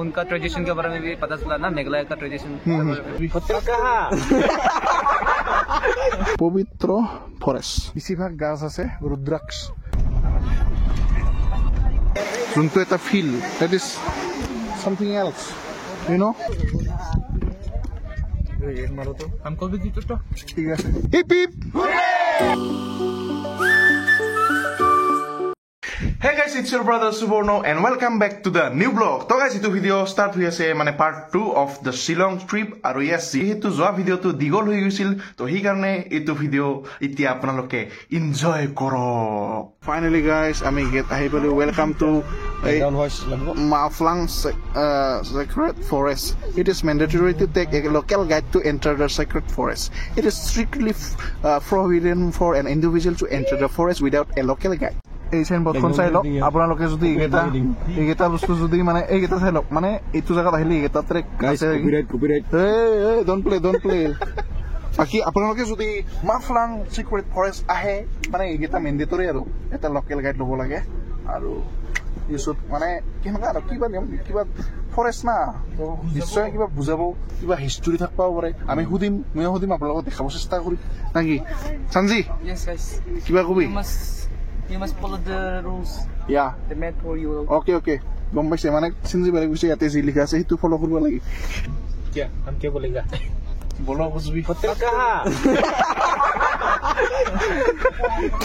उनका ट्रेडिशन के बारे में भी पता चला ना, मेघालय का ट्रेडिशन। होटल कहाँ? पवित्र फरेस्ट बेसिभाग गाছ আছে रुद्राक्ष যোনটো এটা feel that is something else you know हमको भी दीजिए तो ঠিক আছে hip hip Hey guys, it's your brother Suborno and welcome back to the new vlog. So guys, this video start hui ase mane part 2 of the Shillong trip aru yes jehetu joa video to digol hoi gisil to hi karone etu video itia apnaloke enjoy koro. Finally guys, ami get ahi pale welcome to Maflang Sacred Forest. It is mandatory to take a local guide to enter the sacred forest. It is strictly forbidden for an individual to enter the forest without a local guide. এই সাইনবোর্ডখন চাই লওক আপোনালোকে যদি এইকেইটা বস্তু যদি মানে এইকেইটা চাই লওক মানে এইটো জায়গাত আহিলে এইকেইটা ট্ৰেক আছে ডোন্ট প্লে বাকি আপোনালোকে যদি মাফলাং সিক্ৰেট ফৰেষ্ট আহে মানে এইকেইটা মেণ্ডেটৰী আৰু এটা লোকেল গাইড ল'ব লাগে আৰু ইউচুত মানে কেনেকুৱা আৰু কিবা নিয়ম কিবা ফৰেষ্ট না নিশ্চয় কিবা বুজাব কিবা হিষ্টৰী থাকিব পাৰে আমি সুধিম ময়ো সুধিম আপোনালোকক দেখাব চেষ্টা কৰিম নাকি সঞ্জী কিবা কবি You must follow the rules. Yeah. The map for you. Okay. गम पाइसे माने सिंजी बेले कुछ याते जी लिखा से ही तू फॉलो करवा लगी क्या हम क्या बोलेगा बोलो कुछ भी होटल कहाँ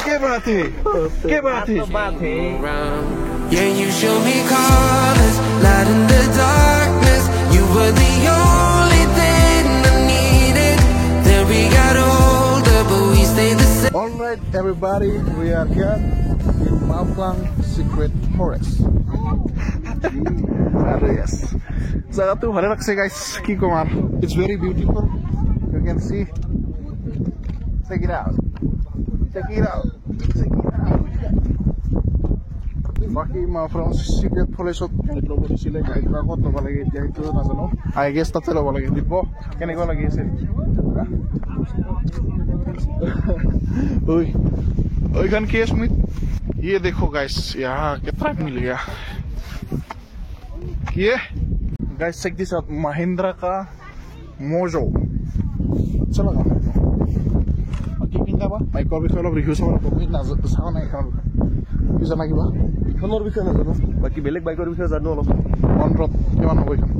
क्या बात है Yeah, you show me colors, light in the darkness. You were the only thing I needed. Then we got older, but we stayed the same. All right, everybody, we are here in Maflang Secret Forest. Yes. Jaga tu bhale lagse guys. Ki kumar. It's very beautiful. You can see. Check it out. Baki Maflang Secret Forest guide lobo disile guide ra kot lobo lage jai to na jano. I guess tate lobo lage dipo. Kene ko lage ase. ओए गन case में ये देखो guys यहाँ कितना मिल गया ये guys check this out Mahindra का मोजो अच्छा लगा बाकी किंदा बा बाइक और भी অলপ রিভিউ চাব লাগব না চাও নাই খাও কি জানা কিবা ইখনৰ বিষয়ে নাজানো বাকি বেলেগ বাইকৰ বিষয়ে জানো অলপ অনৰত কিমান হ'ব ইখন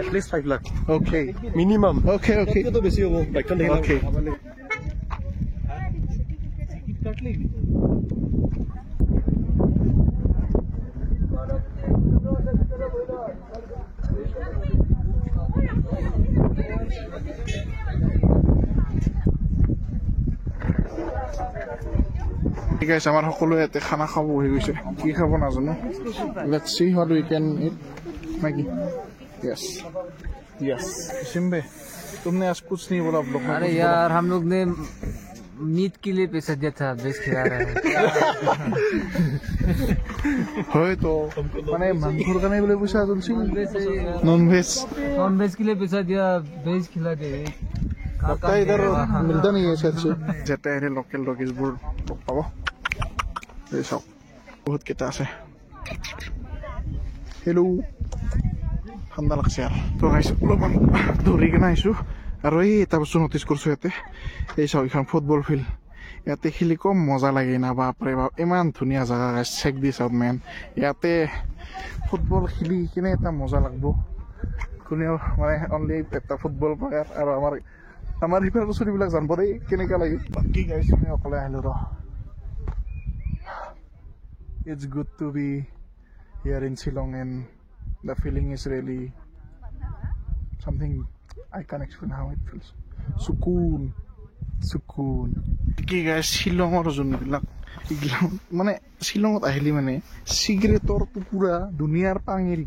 at least 5 lakh okay minimum okay তো বেছি হ'ব বাইকখন দেখিলা okay guys, আমাৰ সকলো ইয়াতে খানা খাব হৈ গৈছে কি খাব নাজানো let's see what we can eat Maggie yes सिम्बे तुमने आज कुछ नहीं बोला ब्लॉग में अरे यार हम लोग ने मीट के लिए पैसा दिया था वेज खिला रहा है होय तो माने मांसर का नहीं बोले पैसा तुमसे नॉन वेज के लिए पैसा दिया वेज खिला दे लगता है इधर मिलता नहीं है शायद से जेते है लोकल डॉगीज बुर पाबो ये सब बहुत केटा আছে हेलो ঠান্ডা লাগছে আর তো গাইস অলপমান দৌৰি কেনে আইছো আৰু এই এটা বস্তু নটিচ কৰিছো ইয়াতে এই চাও এখন ফুটবল ফিল্ড ইয়াতে খেলি কম মজা লাগে না বাপৰে বাপ ইমান ধুনীয়া জায়গা গাইস চেক দিছ আউট মেন ইয়াতে ফুটবল খেলি কিনে এটা মজা লাগব কোনেও মানে অনলি এটা ফুটবল প্লেয়াৰ আৰু আমাৰ হিপাৰ বস্তুবিলাক জানব দেই কেনেকা লাগে বাকি গাইস মই অকলে আহিলো ৰ It's good to be here in Shillong and the feeling is really something I can't explain how it feels. Sukoon. Okay guys, Shillong or zonবিলাক মানে Shillongot ahili mane cigarettor pura duniyar pangiri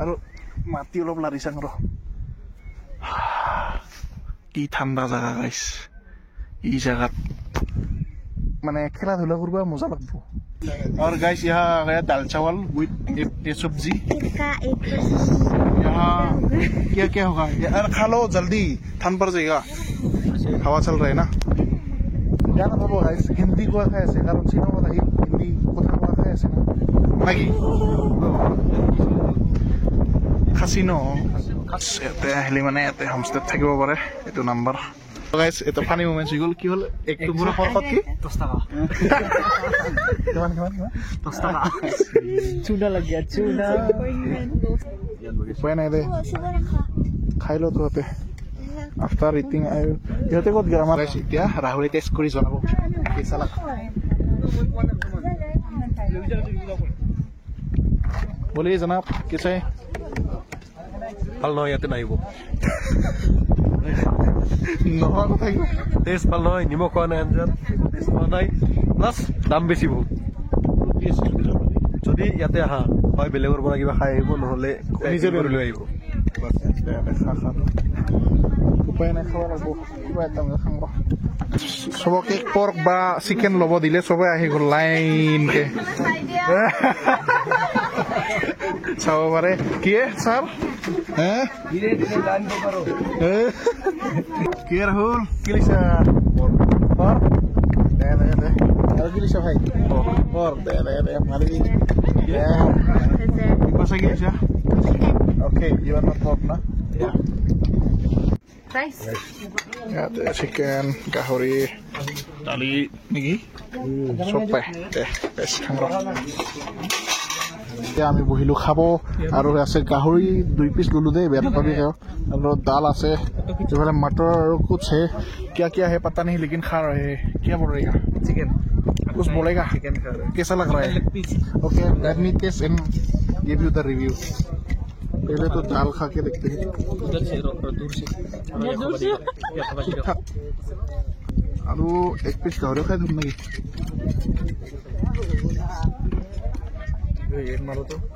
aro mati olop larisang ro ki thanda jaga guys ei jagat মানে খেলা ধুলা করবা মজা লাগবো और guys यहाँ आ गया दाल चावल विद ये सब्जी यहाँ क्या क्या होगा यार खा लो जल्दी ठंड पड़ जाएगा हवा चल रहा है ना क्या ना बोलो गाइस हिंदी को खाए ऐसे कारण सिनो वाला हिंदी को था खाए ऐसे ना मैगी খাচী ন ইয়াতে আহিলে মানে ইয়াতে হোমষ্টেত থাকিব পাৰে এইটো নাম্বাৰ গাইজ এইটো ফানি মোমেণ্টছ হৈ গ'ল কি হ'ল এক টুকুৰা সৰকত কি 10 টাকা কিমান 10 টাকা চুনা লাগিয়া চুনা উপায় নাই দে খাই ল তহঁতে আফটাৰ ইটিং ইহঁতে ক'ত গেল আমাৰ এতিয়া ৰাহুলে টেষ্ট কৰি জনাব কেঁচা লাগ बोलिए जनाब कैसे है ভাল নহয় ইয়াতে নাহিব নহয় কথা কি টেষ্ট ভাল নহয় নিমখ খোৱা নাই আঞ্জাত টেষ্ট খোৱা নাই প্লাছ দাম বেছি বহুত যদি ইয়াতে আহা হয় বেলেগৰ পৰা কিবা খাই আহিব নহ'লে নিজে লৈ আহিব উপায় নাই খাব লাগিব কিবা এটা খাম চবকে পৰ্ক বা চিকেন ল'ব দিলে চবে আহি গ'ল লাইনকে চাব পাৰে কি ছাৰ কি ৰাহুল কি লিখা দে দে দে আৰু কি লিখা ভাই দে দে দে মাৰি পাছে কি লিখা okay you are not pork না ইয়াতে চিকেন গাহৰি দালি নেকি চব পায় দে বেছ খাম এতিয়া আমি বহিলোঁ খাব আৰু আছে গাহৰি 2 পিচ ললোঁ দেই বেয়া নাপাবি আৰু দাল আছে এইফালে মটৰ আৰু কুछ है क्या क्या है पता नहीं लेकिन खा रहे हैं क्या बोल रहे हैं चिकन कुछ बोलेगा चिकन खा रहे कैसा लग रहा है okay let me test and give you the review पहले तो दाल खा के देखते हैं उधर से दूर से ठीक ठाक আৰু 1 পিচ গাহৰি খাই দিম নেকি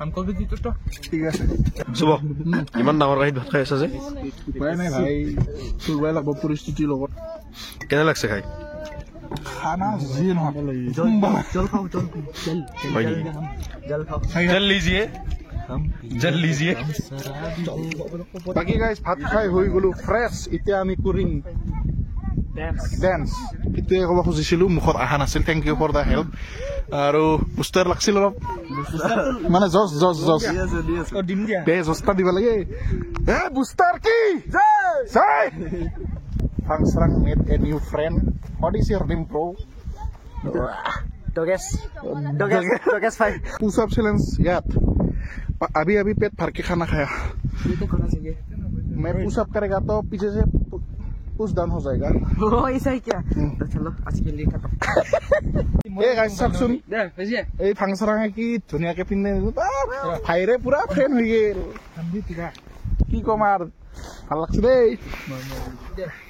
हमको भी दीजिए तो ঠিক আছে শুভ ইমান ডাঙৰ কাঁহীত ভাত খাই আছা যে উপায় নাই ভাই চুৰবাই লাগব পৰিস্থিতিৰ লগত কেনে লাগছে খাই খানা যিয়ে নহওক जल खाओ जल হয় নেকি जल खाओ জল লিজিয়ে জল লিজিয়ে বাকী গাইজ ভাত খাই হৈ গ'লো ফ্ৰেছ এতিয়া আমি কৰিম ডেন্স এইটোৱে ক'ব খুজিছিলোঁ মুখত অহা নাছিল thank you for the help আৰু বুষ্টাৰ লাগছিল অলপ মানে জজ জজ জজ দে জজটা দিব লাগে এ বুষ্টাৰ কি Joy Phangcharang made a new friend what is your name bro डोगेस भाई पुश अप चैलेंज याद अभी अभी पेट भर के खाना खाया ये तो करना चाहिए मैं पुश अप करेगा तो पीछे से पुश डाउन हो जाएगा ओ ऐसा ही क्या तो चलो आज के लिए खत्म ए गाइस सब सुन दे भेजिए এই ফাংচৰাঙে কি ধুনীয়াকে পিন্ধে ভাইৰে পুৰা ফ্ৰেণ্ড হৈ গেল কি কম আৰু ভাল লাগছে দেই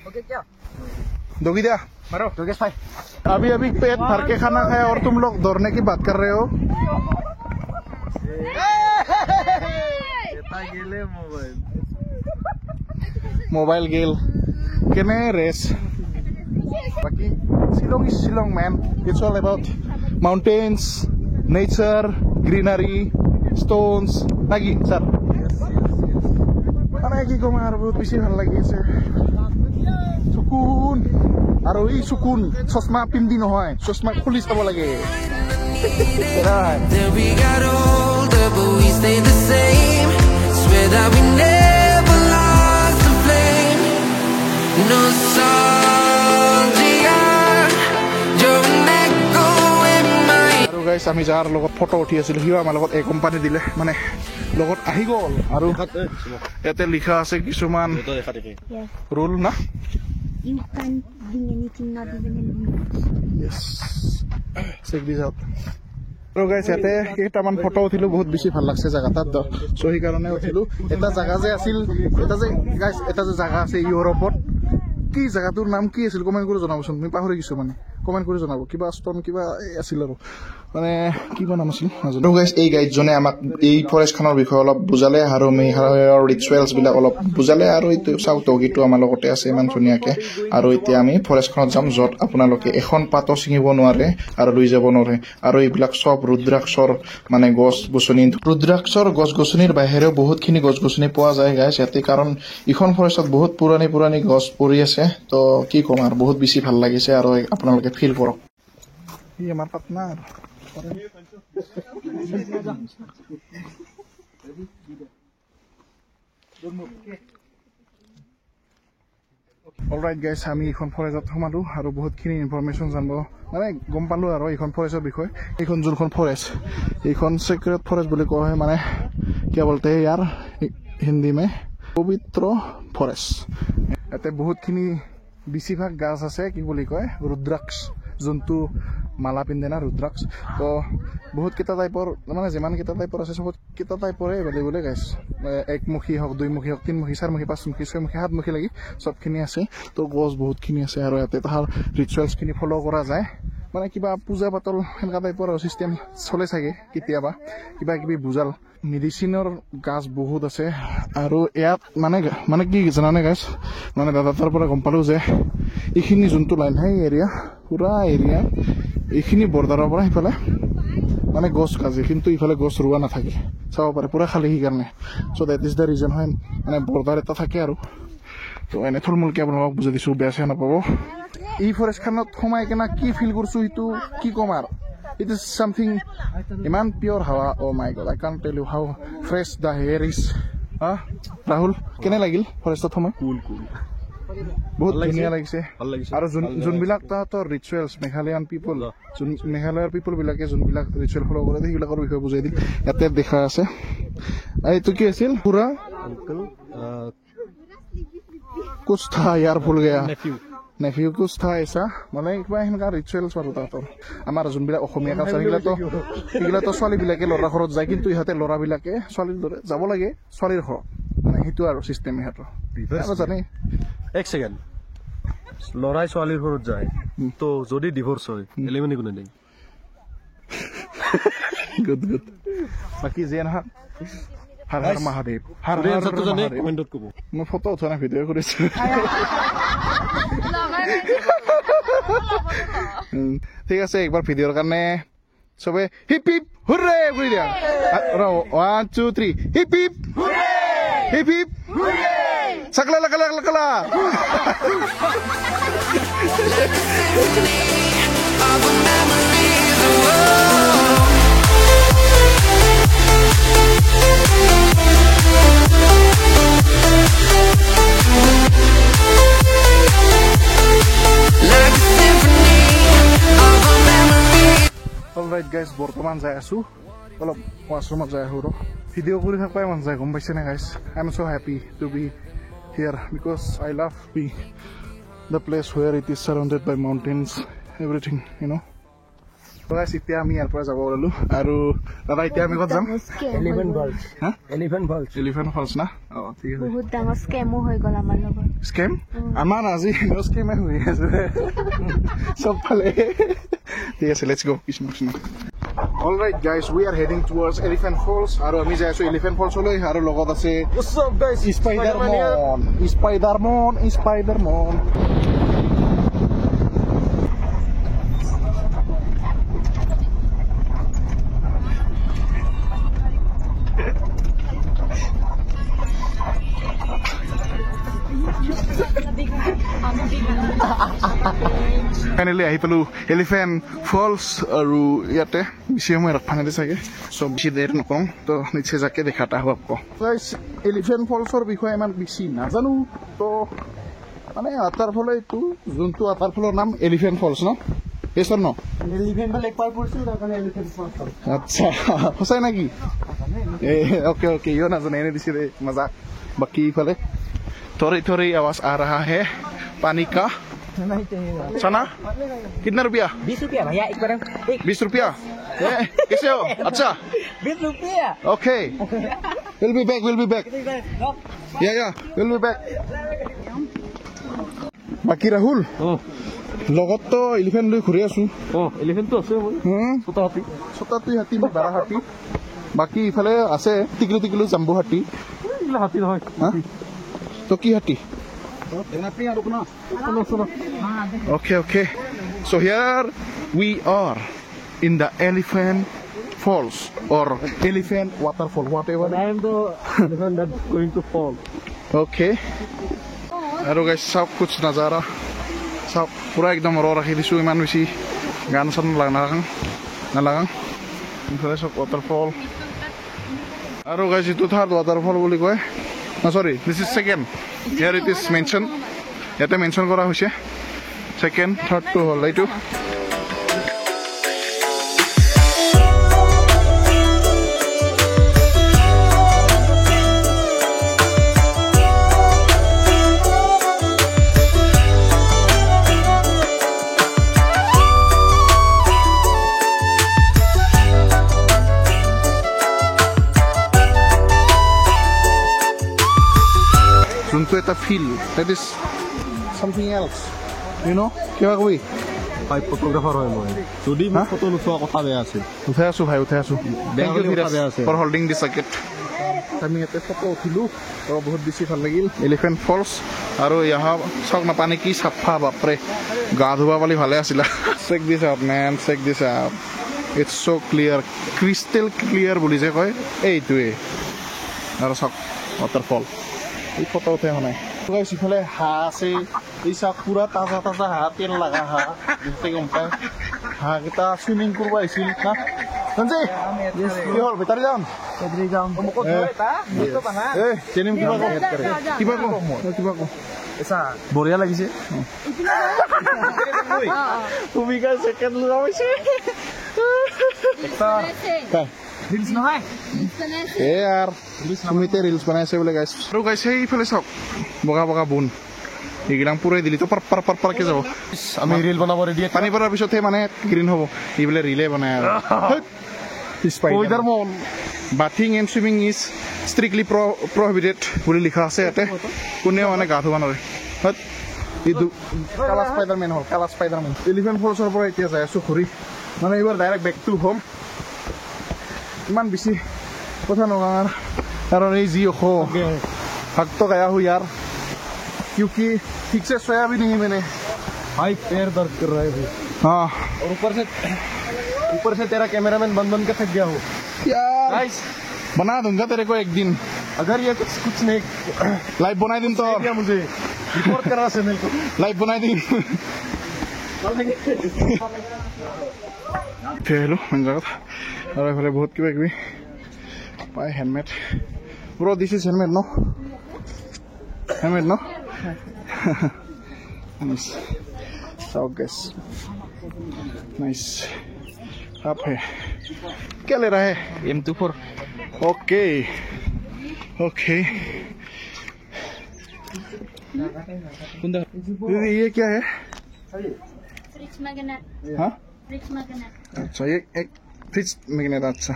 ओके क्या दोगी दिया मारो डोगेस भाई अभी अभी पेट भर के खाना खाया और तुम लोग दौड़ने की बात कर रहे हो मोबाइल गेल केने रेस बाकी Shillong is Shillong man it's all about mountains nature greenery stones नाকি सर মানে কি কম আৰু বহুত বেছি ভাল লাগি আছে সুকুন আৰু এই সুকুন চশমা পিন্ধি নহয় চশমা খুলি চাব লাগে Then we got older, but we stayed the same. Swear that we never lost the flame. Nostalgia, you're an echo in my. আৰু গাইছ আমি যাৰ লগত ফটো উঠি আছিলোঁ সিও আমাৰ লগত এই কোম্পানী দিলে মানে লগত আহি গ'ল আৰু ইয়াতে লিখা আছে কিছুমান ৰুল না You can't bring anything not even a leaf. Yes. Check this out. আৰু গাইছ ইয়াতে কেইটামান ফটো উঠিলোঁ বহুত বেছি ভাল লাগছে জেগা তাত চ' সেইকাৰণে উঠিলোঁ এটা জেগা যে আছিল এটা যে জেগা আছে ইউৰোপত কি জেগাটোৰ নাম কি আছিল কমেণ্ট কৰি জনাবচোন মই পাহৰি গৈছোঁ মানে কমেণ্ট কৰি জনাব কিবা ষ্টন কিবা আছিল আৰু মানে কিবা নাম আছিল নাজানো গাইছ এই গাইডজনে আমাক এই ফৰেষ্টখনৰ বিষয়ে অলপ বুজালে আৰু মেঘালয়ৰ ৰিচুৱেলছবিলাক অলপ বুজালে আৰু এইটো চাউথ টগিটো আমাৰ লগতে আছে ইমান ধুনীয়াকৈ আৰু এতিয়া আমি ফৰেষ্টখনত যাম য'ত আপোনালোকে এখন পাতো ছিঙিব নোৱাৰে আৰু লৈ যাব নোৱাৰে আৰু এইবিলাক চব ৰুদ্ৰাক্ষৰ মানে গছ গছনি ৰুদ্ৰাক্ষৰ গছ গছনিৰ বাহিৰেও বহুতখিনি গছ গছনি পোৱা যায় গাইছ ইয়াতে কাৰণ ইখন ফৰেষ্টত বহুত পুৰণি গছ পৰি আছে তো কি ক'ম আৰু বহুত বেছি ভাল লাগিছে আৰু আপোনালোকে ফিল কৰক ই আমাৰ পাৰ্টনাৰ অলৰাইট গাইছ আমি এইখন ফৰেষ্টত সোমালোঁ আৰু বহুতখিনি ইনফৰমেশ্যন জানিব মানে গম পালোঁ আৰু এইখন ফৰেষ্টৰ বিষয়ে এইখন যোনখন ফৰেষ্ট এইখন চিক্ৰেট ফৰেষ্ট বুলি কোৱা হয় মানে কি বলতে ইয়াৰ হিন্দী মে পবিত্ৰ ফৰেষ্ট ইয়াতে বহুতখিনি বেছিভাগ গাছ আছে কি বুলি কয় ৰুদ্ৰাক্ষ যোনটো মালা পিন্ধে না ৰুদ্ৰাক্ষ তো বহুতকেইটা টাইপৰ মানে যিমানকেইটা টাইপৰ আছে চবতকেইটা টাইপৰে বেলেগ গাইছ একমুখী হওক দুইমুখী হওক তিনিমুখী চাৰিমুখী পাঁচমুখী ছয়মুখী সাতমুখী লাগি চবখিনি আছে তো গছ বহুতখিনি আছে আৰু ইয়াতে তাৰ ৰিচুৱেলছখিনি ফ'ল' কৰা যায় মানে কিবা পূজা পাতল সেনেকুৱা টাইপৰ চিষ্টেম চলে চাগে কেতিয়াবা কিবা কিবি বুজাল মেডিচিনৰ গাছ বহুত আছে আৰু ইয়াত মানে কি জানানে গাছ মানে দাদা তাৰ পৰা গম পালোঁ যে এইখিনি যোনটো লাইন হয় এৰিয়া পুৰা এৰিয়া এইখিনি বৰ্ডাৰৰ পৰা সিফালে মানে গছ কাজে কিন্তু ইফালে গছ ৰোৱা নাথাকে চাব পাৰে পুৰা খালী সেইকাৰণে চ' দেট ইজ দ্য ৰিজন হয় মানে বৰ্ডাৰ এটা থাকে আৰু তো এনে থুলমূলকৈ আপোনালোকক বুজাই দিছোঁ বেয়া চেয়া নাপাব এই ফৰেষ্টখনত সোমাই কিনে কি ফিল কৰিছোঁ সেইটো কি ক'ম আৰু ইট ইজ চামথিং ইমান পিয়ৰ হাৱা oh' my God I can't tell you how fresh the air is Rahul কেনে লাগিল ফৰেষ্টত সোমাই বহুত ধুনীয়া লাগিছে আৰু যোনবিলাক তাহাঁতৰ ৰিচুৱেলছ মেঘালয়ান পিপল মেঘালয়ৰ পিপল বিলাকে যোনবিলাক ৰিচুৱেল ফ'ল' কৰে সেইবিলাকৰ বিষয়ে বুজাই দিল ইয়াতে দেখা আছে এইটো কি আছিল পুৰা कुछ था यार भूल गया नेफ्यू कुछ था ऐसा মানে কিবা সেনেকা ৰিচুৱেলছ আৰু তাহাঁতৰ আমাৰ যোনবিলাক অসমীয়া কালচাৰ সেইগিলাতো ছোৱালীবিলাকে ল'ৰা ঘৰত যায় কিন্তু ইহঁতে ল'ৰাবিলাকে ছোৱালীৰ দৰে যাব লাগে ছোৱালীৰ ঘৰত মানে সেইটো আৰু চিষ্টেম ইহঁতৰ জানে এক ছেকেণ্ড ল'ৰাই ছোৱালীৰ ঘৰত যায় তো যদি ডিভোৰ্চ হয় এলিমেনি কোনে দিয়ে গুড বাকী যে নহওক হৰ হৰ মহাদেৱ হৰ হৰ মহাদেৱ কমেণ্টত ক'ব মই ফটো উঠোৱা নাই ভিডিঅ' কৰিছোঁ ঠিক আছে একবাৰ ভিডিঅ'ৰ কাৰণে চবে হিপ হিপ হুৰৰে কৰি দিয়া 1 2 3 হিপ হিপ হিপ হিপ সকলা লগলা লগলা অলৰাইট গাইজ বৰ্তমান যাই আছোঁ অলপ ৱাছৰুমত যাই আহোঁ ভিডিঅ' কৰি থাকবাই মন যায় গম পাইছেনে guys I am so' happy to be here because I love be the place where it is surrounded by mountains everything you know' guys এতিয়া আমি ইয়াৰ পৰা যাব ওলালোঁ আৰু দাদা এতিয়া আমি ক'ত যাম এলিফেণ্ট ফলছ না অঁ ঠিক আছে বহুত ডাঙৰ স্কেমো হৈ গ'ল আমাৰ লগত স্কেম আমাৰ আজি স্কেমে হৈ আছে চবফালে ঠিক আছে let's go Krishna alright guys we are heading towards Elephant Falls আৰু আমি যাই আছোঁ এলিফেণ্ট ফলছলৈ আৰু লগত আছে স্পাইডাৰমন ফাইনেলি আহি পালোঁ এলিফেণ্ট ফলছ আৰু ইয়াতে বেছি সময় ৰাখা নাই চাগে চব বেছি দেৰি নকওঁ তো নিশ্চয় যাকে দেখাটা হোৱা কওঁ এলিফেণ্ট ফলছৰ বিষয়ে ইমান বেছি নাজানো তো মানে আটাৰ ফলে এইটো যোনটো আটাৰ ফলৰ নাম এলিফেণ্ট ফলছ ন পেছৰ ন আচ্ছা সঁচাই নেকি অ'কে অ'কে ইও নাজানে এনে দিছে দে মজা বাকী ইফালে थोड़ी थोड़ी आवाज आ रहा है पानी का चना कितना रुपया 20 रुपया भैया एक बार 20 रुपया कैसे हो अच्छा 20 रुपया okay we'll be back yeah we'll be back বাকি রাহুল লগত তো এলিফেন্ট লৈ ঘূৰি আছো এলিফেণ্টটো আছে ছটা হাতী বাৰা হাতী বাকি ইফালে আছে টিকলু জাম্বু হাতী হাতী নহয় তো কি হাতী okay so here we are in the elephant falls or elephant waterfall whatever I am the elephant that going to fall okay আৰু guys সব कुछ नजारा সব পুৰা একদম ৰ ৰাখি দিছো ইমান বেছি গান চান নালাগাং ইফালে সব ৱাটাৰফল আৰু guys এইটো থাৰ্ড ৱাটাৰফল বুলি কয় No, sorry, this is second. Here it is mentioned. Yate mention kora hoise. Second, third to hol eitu. Junto eta feel, that is something else. You know? Kiba koi? Bhai photographer hoy moi. Jodi mo photo lutwa kotha be ase. Uthai asu bhai, uthai asu. Thank you beya Dheeraj ase. for holding this jacket. Ami ete photo uthilu aro bahut beshi bhal lagil. Elephant Falls aro yaha sok na pani ki sapha bapre. Ga dhuba bali bhale asila. Check this out man, check this out. It's so clear, crystal clear boli je koy. Ei tue. Aro sok waterfall. এই photo উঠে হনাই guys ইফালে হা আছে এই সব পুরা তাজা তাজা হা তেল লাগা হা দেখতে গম পায় হা কিটা সুইমিং করবা আইছিল না সঞ্জয় কি হল ভিতরে যাম ভিতরে যাম মুকো ধরেতা মুকো বানা এ চেনিম কিবা কো কিবা কো এসা বঢ়িয়া লাগিছে তুমি কা সেকেন্ড লগাইছে একটা কা রিলস নহয় এ यार তুমিতে রিলস বানাইছে বলে গাইস আৰু গাইস এই ফলে সব বগা বগা বুন এইগিলাং পুৰাই দিলি তো পাৰ পাৰ পাৰ পাৰ কে যাব আমি ৰিল বনাব ৰেডি পানী পৰাৰ পিছতে মানে গ্ৰীণ হ'ব ই বলে ৰিলে বনায় আৰু স্পাইডাৰ মন bathing and swimming is strictly প্ৰহিবিটেড বুলি লিখা আছে ইয়াতে কোনেও মানে গা ধুব নোৱাৰে এই কালা স্পাইডাৰমেন হ'ল কালা স্পাইডাৰমেন এলিফেণ্ট ফলছৰ পৰা এতিয়া যাই আছো ঘূৰি মানে এইবাৰ ডাইৰেক্ট বেক টু হোম ইমান বেছি কথা নগাঁৰ कारण ये जी हो हक तो गया हूँ यार क्योंकि ठीक से सोया भी नहीं मैंने भाई पैर दर्द कर रहा है भाई हाँ और ऊपर से तेरा कैमरामैन बन के थक गया हो यार गाइस बना दूंगा तेरे को एक दिन अगर ये कुछ नहीं लाइव बना दूँ तो क्या मुझे रिपोर्ट करा चैनल को लाइव बना दी हेलो मन जगत और ये बहुत किबा किबि पाए helmet Bro, this is helmet, no? Helmet, no? Nice. So, guys. Nice. Up है. क्या ले रहा है? M24 Okay. Okay. ये क्या है? फ्रिज मैग्नेट हाँ? फ्रिज मैग्नेट अच्छा ये एक फ्रिज मैग्नेट अच्छा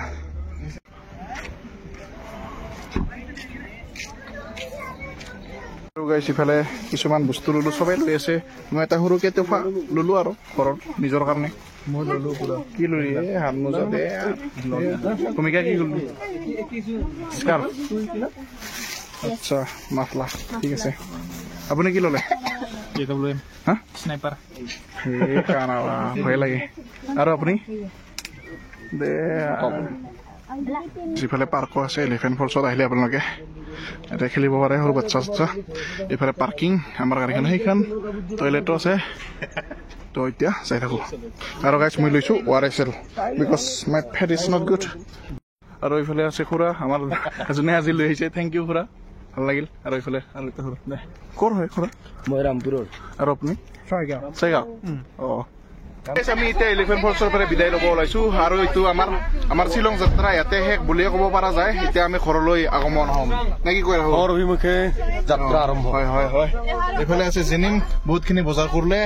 গাইছ ইফালে কিছুমান বস্তু ললো সবাই লৈ আছে মই এটা সৰুকে তোফা ললো আৰু ঘৰত নিজৰ কাৰণে মই ললো পুৰা কি ললি হাত মোজা দে তুমি কি ললি স্কার্ফ আচ্ছা মাফলা ঠিক আছে আপুনি কি ললে JWM হা স্নাইপার এই কানা ভয় লাগে আৰু আপুনি দে ইফালে পাৰ্কো আছে এলিফেণ্ট ফলছত আহিলে আপোনালোকে এটা খেলিব পাৰে সৰু বাচ্চা চাচ্চা ইফালে পাৰ্কিং আমাৰ গাড়ীখন সেইখন টয়লেটো আছে তো এতিয়া যাই থাকোঁ আৰু গাইছ মই লৈছোঁ ORSL because my fate is not good আৰু এইফালে আছে খুৰা আমাৰ এজনে আজি লৈ আহিছে থেংক ইউ খুৰা ভাল লাগিল আৰু এইফালে আৰু এটা খুৰা দে ক'ৰ হয় খুৰা মই ৰামপুৰৰ আৰু আপুনি চাইগাঁও অঁ আমি এতিয়া এলিফেণ্ট ফলছৰ পৰা বিদায় ল'ব ওলাইছো আৰু এইটো আমাৰ শ্বিলং যাত্ৰা ইয়াতে শেষ বুলিয়ে ক'ব পৰা যায় এতিয়া আমি ঘৰলৈ আগমন হ'ম নে কি কৈ ৰাখোঁ ঘৰ অভিমুখে যাত্ৰা আৰম্ভ হয় হয় হয় এইফালে আছে জেনিম বহুতখিনি বজাৰ কৰিলে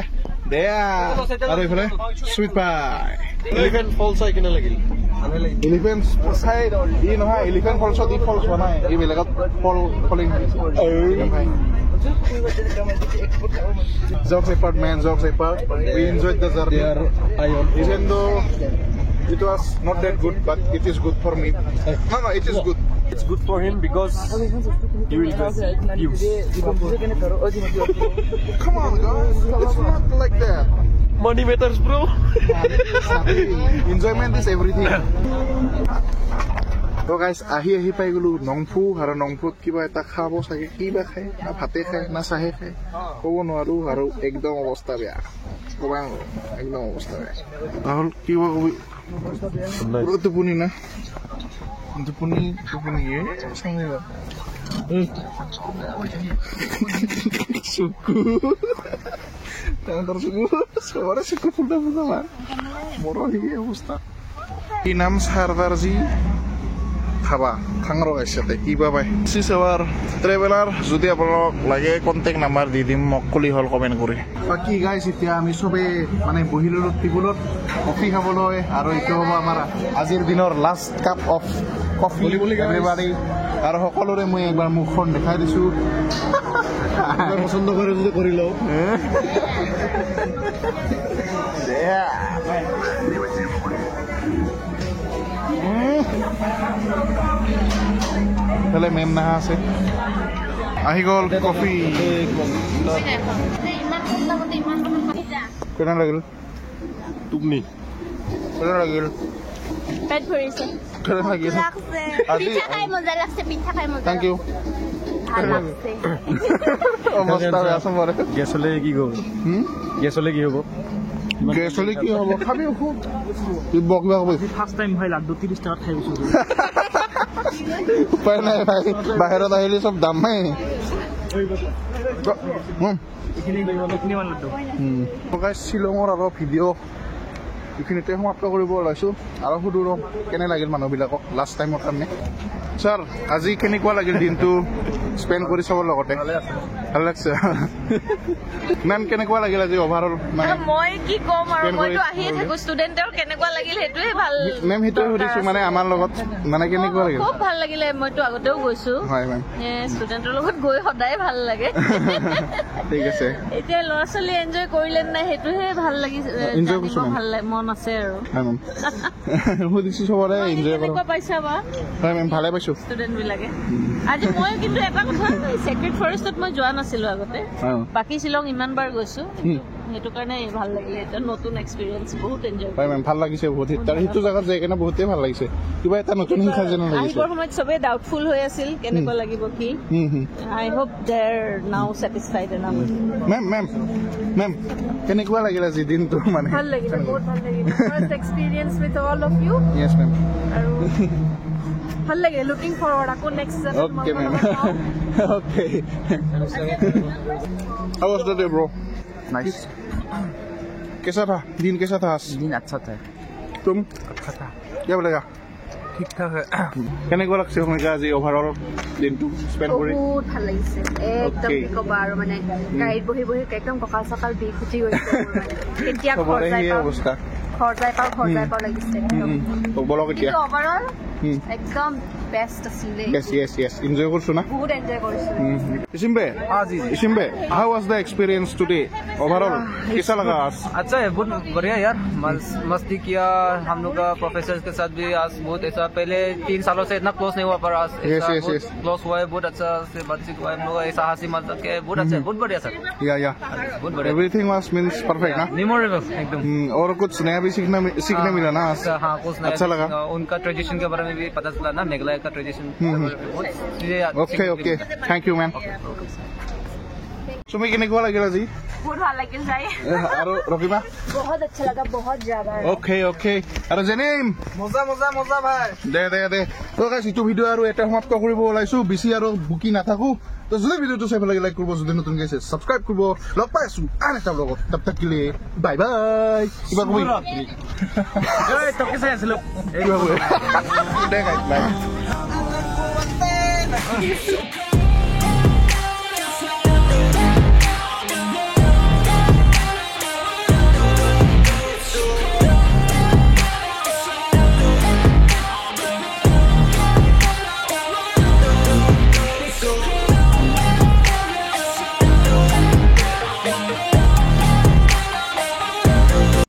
দে আৰু এইফালে চুইট পাই এলিফেণ্ট ফল চাই কিনে লাগিল এলিফেণ্ট চাই ই নহয় এলিফেণ্ট ফলছত ই ফলছ হোৱা নাই এই বেলেগত falling Jokes apart, man, jokes apart. We enjoyed the journey. Even though it was not that good, but it is good for me. No, it is good. It's good for him because he will get views. Come on, guys. It's not like that. Money matters, bro. Enjoyment is everything. So guys, ahi পাই গলো নংফু আৰু নংফুত কিবা এটা খাব চাগে কিবা খাই না ভাতে খাই না চাহে খাই ক'ব নোৱাৰো আৰু একদম অৱস্থা বেয়া ক'বা একদম অৱস্থা বেয়া ৰাহুল কিবা কবি টোপনি না টোপনি Suku. Tangan suku. Suara suku full man. Moro ini অবস্থা কি নাম সারদারজি খাবা থাংর গাইছতে কি বাবাই সিসেবার ট্রাভেলার যদি আপোনাক লাগে কন্টাক্ট নাম্বার দি দিম মকলি হল কমেন্ট কৰি বাকি গাইছ এতিয়া আমি সবে মানে বহিলো টেবুলত কফি খাবলৈ আৰু এইটো হ'ব আমাৰ আজিৰ দিনৰ last cup of coffee everybody আৰু সকলোৰে মই একবাৰ মুখখন দেখাই দিছো পছন্দ কৰে যদি কৰি লও তাহলে মেম নাহা আছে আহি গল কফি কেনে লাগিল টুকনি কেনে লাগিল পেট ভৰিছে কেনে লাগিল লাগছে আজি পিঠা খাই মজা লাগছে পিঠা খাই মজা থ্যাংক ইউ ভাল লাগছে অৱস্থা বেয়া সমৰে গেছ হলে কি হ'ব গেছ হলে কি হ'ব গেছলে কি হ'ব খাবি খুব তুই বকিবা হ'ব ফার্স্ট টাইম ভাই লাড্ডু 30 টাকা খাই গৈছো উপায় নাই ভাই বাহিৰত আহিলে চব দাম হে শ্বিলঙৰ আৰু ভিডিঅ' এইখিনিতে সমাপ্ত কৰিব ওলাইছোঁ আৰু সুধো ৰ কেনে লাগিল মানুহবিলাকক লাষ্ট টাইমৰ কাৰণে ছাৰ আজি কেনেকুৱা লাগিল দিনটো স্পেণ্ড কৰি চবৰ লগতে ভাল লাগছে মেম কেনেকুৱা লাগিল আজি অভাৰঅল মানে মই কি ক'ম আৰু মইতো আহিয়ে থাকো ষ্টুডেণ্টৰ কেনেকুৱা লাগিল সেইটোৱে ভাল মেম সেইটোৱে সুধিছোঁ মানে আমাৰ লগত মানে কেনেকুৱা লাগিল খুব ভাল লাগিলে মইতো আগতেও গৈছো হয় মেম ষ্টুডেণ্টৰ লগত গৈ সদায় ভাল লাগে ঠিক আছে এতিয়া ল'ৰা ছোৱালী এনজয় কৰিলে নাই সেইটোহে ভাল লাগিছে Enjoy কৰিছো, জানিব ভাল মন আছে আৰু হয় মেম সুধিছোঁ চবৰে এনজয় কৰক কেনেকুৱা পাইছা বা হয় মেম ভালে পাইছোঁ ষ্টুডেণ্ট বিলাকে আজি মই কিন্তু এটা কথা ছেক্ৰেট ফৰেষ্টত মই যোৱা নাছিলো আগতে বাকী শ্বিলং ইমান বাৰ গৈছো সেইটো কাৰণে ভাল লাগিলে এটা নতুন এক্সপিৰিয়েঞ্চ বহুত এনজয় হয় মেম ভাল লাগিছে বহুত তাৰ সেইটো জাগাত যাই কেনে বহুতেই ভাল লাগিছে কিবা এটা নতুন শিক্ষা যেন লাগিছে আহিবৰ সময়ত চবেই ডাউটফুল হৈ আছিল কেনেকুৱা লাগিব কি আই হোপ দে আৰ নাও satisfied enough ma'am ma'am ma'am কেনেকুৱা লাগিল আজি দিনটো মানে ভাল লাগিলে বহুত ভাল লাগিলে first experience with all of you yes ma'am আৰু ভাল লাগে লুকিং ফৰৱাৰ্ড আকৌ next okay ma'am okay how was the day bro nice कैसा था दिन कैसा था आज दिन अच्छा था तुम अच्छा था क्या बोलेगा ठीक ठाक है কেনেকুৱা লাগছে তোমাক আজি ওভাৰঅল দিনটো স্পেন্ড কৰি বহুত ভাল লাগিছে একদম Okay. কি ক'বা আৰু মানে গাড়ীত বহি বহি একদম কঁকাল চকাল বিষ উঠি গৈছে মোৰ মানে। কেতিয়া ঘৰ চবৰে যাই সেই পাওঁ অৱস্থা ঘৰ যাই পাওঁ লাগিছে বলক এতিয়া অভাৰঅল একদম বেষ্ট আছিলে yes yes yes enjoy কৰছো না বহুত এনজয় কৰিছো इसिम्बे हाँ जी जी इसिम्बे how was the experience today overall कैसा लगा आज अच्छा है बहुत बढ़िया यार मस्ती किया हम लोग का प्रोफेसर के साथ भी आज बहुत ऐसा पहले 3 सालों से इतना क्लोज नहीं हुआ पर आज Yes, yes, yes. क्लोज हुआ है बहुत अच्छा से बातचीत हुआ है हम लोग ऐसा हंसी मजाक के बहुत अच्छा बहुत बढ़िया सर या बहुत बढ़िया एवरीथिंग वाज मींस परफेक्ट ना मेमोरेबल एकदम और कुछ नया भी सीखने मिला ना आज हाँ कुछ नया अच्छा लगा उनका ट्रेडिशन के बारे में भी पता चला ना मेघालय का tradition okay okay thank you ma'am তুমি কেনেকুৱা লাগিল আজি বহুত ভাল লাগিল যাই আৰু ৰকিবা বহুত আচ্ছা লাগা বহুত জ্যাদা ওকে ওকে আৰু জেনিম मजा मजा मजा भाई দে দে দে তো গাইছ ইটো ভিডিও আৰু এটা সমাপ্ত কৰিব ওলাইছো বেছি আৰু বুকি নাথাকো তো যদি ভিডিওটো চাই ভাল লাগিলে লাইক কৰিব যদি নতুন গাইছে সাবস্ক্ৰাইব কৰিব লগ পাইছো আন এটা লগত তব তক কে লিয়ে বাই বাই কিবা কবি এই তো কিছে আছিল কিবা কবি দে গাইছ বাই